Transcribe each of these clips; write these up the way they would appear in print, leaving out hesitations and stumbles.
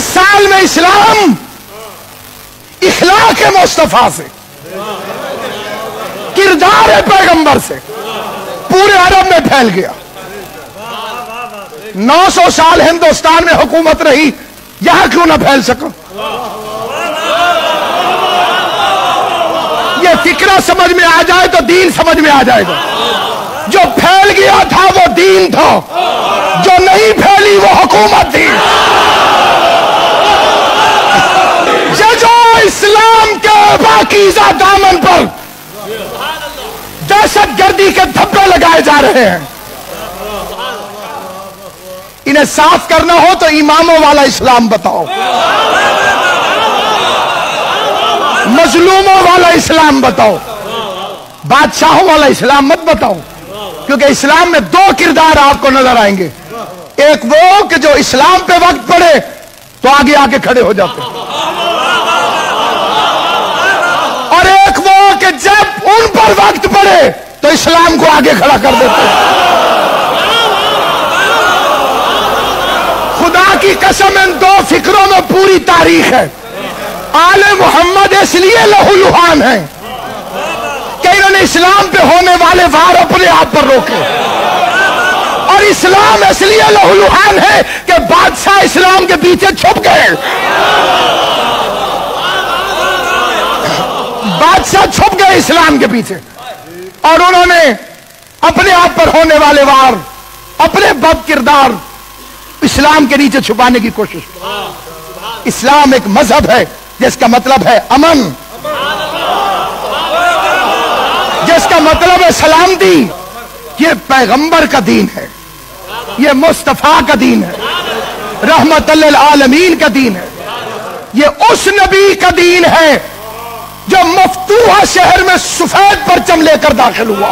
23 سال میں اسلام اخلاق مصطفیٰ سے، کردار پیغمبر سے پورے عرب میں پھیل گیا۔ 900 سال ہندوستان میں حکومت رہی، یہاں کیوں نہ پھیل سکا؟ یہ فکرہ سمجھ میں آ جائے تو دین سمجھ میں آ جائے گا۔ جو پھیل گیا تھا وہ دین تھا، جو نہیں پھیلی وہ حکومت تھی۔ جو اسلام کے پاکیزہ دامن پر دہشت گردی کے دھبے لگائے جا رہے ہیں، انہیں صاف کرنا ہو تو اماموں والا اسلام بتاؤ، مظلوموں والا اسلام بتاؤ، بادشاہوں والا اسلام مت بتاؤ، کیونکہ اسلام میں 2 کردار آپ کو نظر آئیں گے۔ ایک وہ کہ جو اسلام پہ وقت پڑے تو آگے آگے کھڑے ہو جاتے، اور ایک وہ کہ جب ان پر وقت پڑے تو اسلام کو آگے کھڑا کر دیتے۔ خدا کی قسم ان 2 فکروں میں پوری تاریخ ہے۔ آل محمد اس لیے لہو لہان ہیں کہ انہوں نے اسلام پہ ہونے والے وار اپنے آپ پر روکے، اور اسلام اس لیے لہو لہان ہے کہ بادشاہ اسلام کے پیچھے چھپ گئے۔ بادشاہ چھپ گئے اسلام کے پیچھے، اور انہوں نے اپنے آپ پر ہونے والے وار، اپنے بد کردار اسلام کے نیچے چھپانے کی کوشش کی۔ اسلام ایک مذہب ہے جس کا مطلب ہے امن، جس کا مطلب ہے سلامتی۔ یہ پیغمبر کا دین ہے، یہ مصطفیٰ کا دین ہے، رحمت للعالمین کا دین ہے۔ یہ اس نبی کا دین ہے جو مفتوحہ شہر میں سفید پرچم لے کر داخل ہوا۔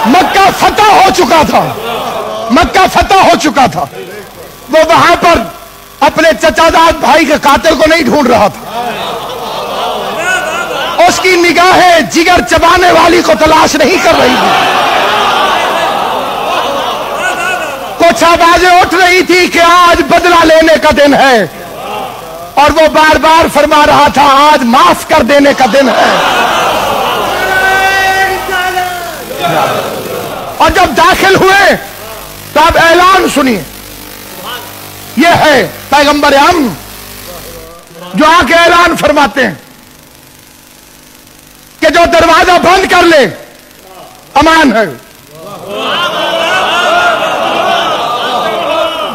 مکہ فتح ہو چکا تھا، مکہ فتح ہو چکا تھا۔ وہ وہاں پر اپنے چچا داد بھائی کے قاتل کو نہیں ڈھونڈ رہا تھا، اس کی نگاہیں جگر چبانے والی کو تلاش نہیں کر رہی تھی۔ کچھ آوازیں اٹھ رہی تھی کہ آج بدلہ لینے کا دن ہے، اور وہ بار بار فرما رہا تھا آج معاف کر دینے کا دن ہے۔ اور جب داخل ہوئے تو اب اعلان سنیے، یہ ہے پیغمبر امن جو آ کے اعلان فرماتے ہیں کہ جو دروازہ بند کر لے امان ہے،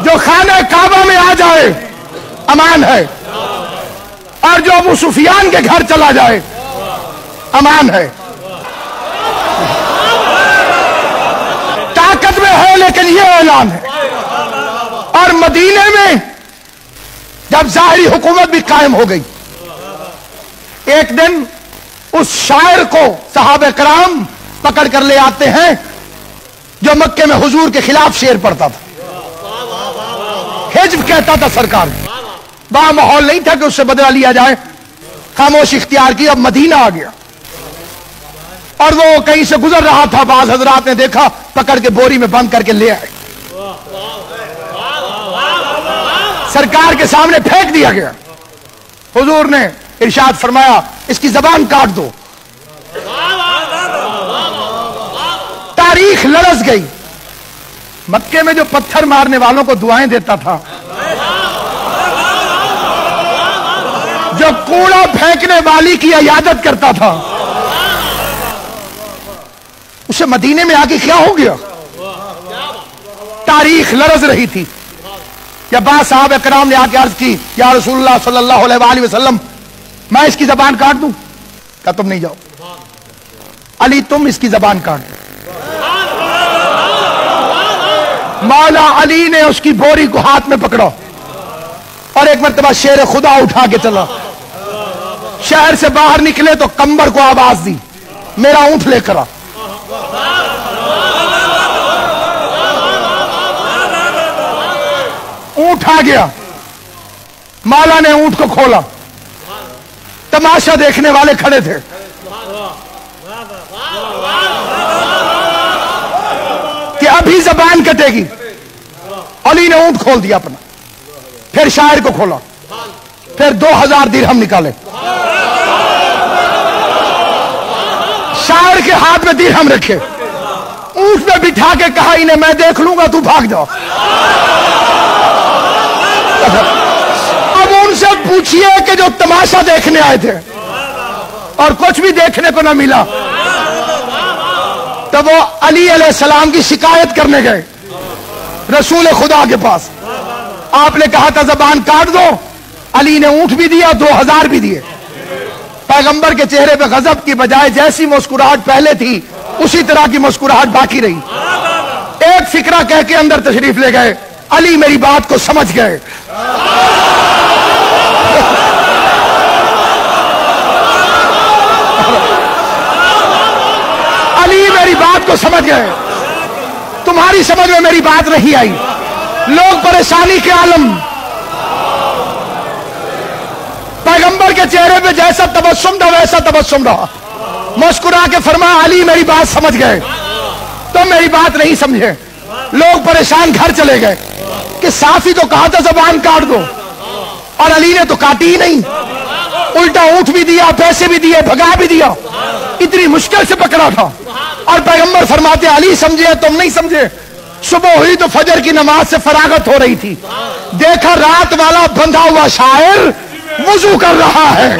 جو خانہ کعبہ میں آ جائے امان ہے، اور جو ابو سفیان کے گھر چلا جائے امان ہے۔ طاقت میں ہے لیکن یہ اعلان ہے۔ اور مدینے میں جب ظاہری حکومت بھی قائم ہو گئی، ایک دن اس شاعر کو صحابہ کرام پکڑ کر لے آتے ہیں جو مکے میں حضور کے خلاف شعر پڑھتا تھا، حجب کہتا تھا سرکار۔ وہاں ماحول نہیں تھا کہ اس سے بدلہ لیا جائے، خاموش اختیار کی۔ اب مدینہ آ گیا اور وہ کہیں سے گزر رہا تھا، بعض حضرات نے دیکھا، پکڑ کے بوری میں بند کر کے لے آئے، سرکار کے سامنے پھینک دیا گیا۔ حضور نے ارشاد فرمایا اس کی زبان کاٹ دو۔ تاریخ لرز گئی۔ مکے میں جو پتھر مارنے والوں کو دعائیں دیتا تھا، جو کوڑا پھینکنے والی کی عیادت کرتا تھا، اسے مدینے میں آگے کیا ہو گیا؟ تاریخ لرز رہی تھی۔ جب بعض صحابہ کرام نے آ کے عرض کی یا رسول اللہ صلی اللہ علیہ وآلہ وسلم میں اس کی زبان کاٹ دوں، کہا تم نہیں جاؤ، علی تم اس کی زبان کاٹ دو۔ مولا علی نے اس کی بوری کو ہاتھ میں پکڑا اور ایک مرتبہ شیر خدا اٹھا کے چلا۔ شہر سے باہر نکلے تو کمبر کو آواز دی میرا اونٹ لے کر آ۔ اونٹ آ گیا، مولا نے اونٹ کو کھولا، تماشا دیکھنے والے کھڑے تھے۔ بھی زبان کٹے گی. علی نے اونٹ کھول دیا اپنا, پھر شاعر کو کھولا, پھر 2000 درہم نکالے, شاعر کے ہاتھ میں درہم رکھے, اونٹ میں بٹھا کے کہا انہیں میں دیکھ لوں گا, تو بھاگ جاؤ. اب ان سے پوچھئے کہ جو تماشا دیکھنے آئے تھے اور کچھ بھی دیکھنے کو نہ ملا, تو وہ علی علیہ السلام کی شکایت کرنے گئے رسول خدا کے پاس. آپ نے کہا تھا زبان کاٹ دو, علی نے اونٹ بھی دیا, 2000 بھی دیے. پیغمبر کے چہرے پہ غضب کی بجائے جیسی مسکراہٹ پہلے تھی اسی طرح کی مسکراہٹ باقی رہی. ایک فکرہ کہہ کے اندر تشریف لے گئے, علی میری بات کو سمجھ گئے. علی میری بات کو سمجھ گئے, تمہاری سمجھ میں میری بات نہیں آئی. لوگ پریشانی کے عالم, پیغمبر کے چہرے پہ جیسا تبسم تھا ویسا تبسم رہا. مسکرا کے فرمایا علی میری بات سمجھ گئے, تم میری بات نہیں سمجھے. لوگ پریشان گھر چلے گئے کہ صاف ہی تو کہا تھا زبان کاٹ دو, اور علی نے تو کاٹی ہی نہیں, الٹا اونٹ بھی دیا, پیسے بھی دیے, بھگا بھی دیا, اتنی مشکل سے پکڑا تھا. اور پیغمبر فرماتے علی سمجھے تم نہیں سمجھے. صبح ہوئی تو فجر کی نماز سے فراغت ہو رہی تھی, دیکھا رات والا بندھا ہوا شاعر وضو کر رہا ہے.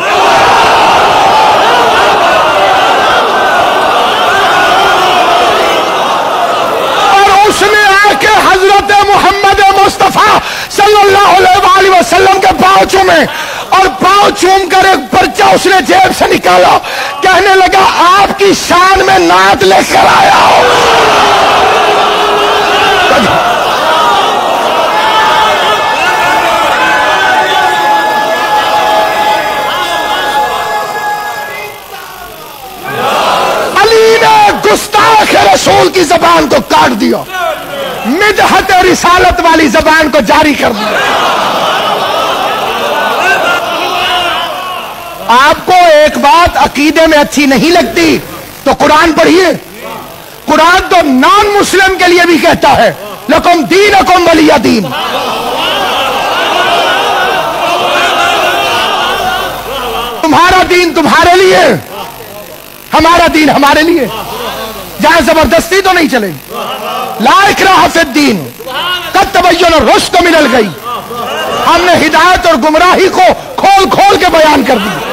اور اس نے آ کے حضرت محمد مصطفیٰ صلی اللہ علیہ وسلم کے پاؤں چومے, اور پاؤں چوم کر ایک پرچہ اس نے جیب سے نکالا, کہنے لگا آپ کی شان میں نعت لے کر آیا ہوں. علی نے گستاخ رسول کی زبان کو کاٹ دیا, مدحت رسالت والی زبان کو جاری کر دیا. آپ کو ایک بات عقیدے میں اچھی نہیں لگتی تو قرآن پڑھیے. قرآن تو نان مسلم کے لیے بھی کہتا ہے لکم دینکم ولی دین. تمہارا دین تمہارے لیے, ہمارا دین ہمارے لیے. جہاں زبردستی تو نہیں چلے. لا اکراہ فی الدین قد تبین الرشد من الغی. ہم نے ہدایت اور گمراہی کو کھول کھول کے بیان کر دی.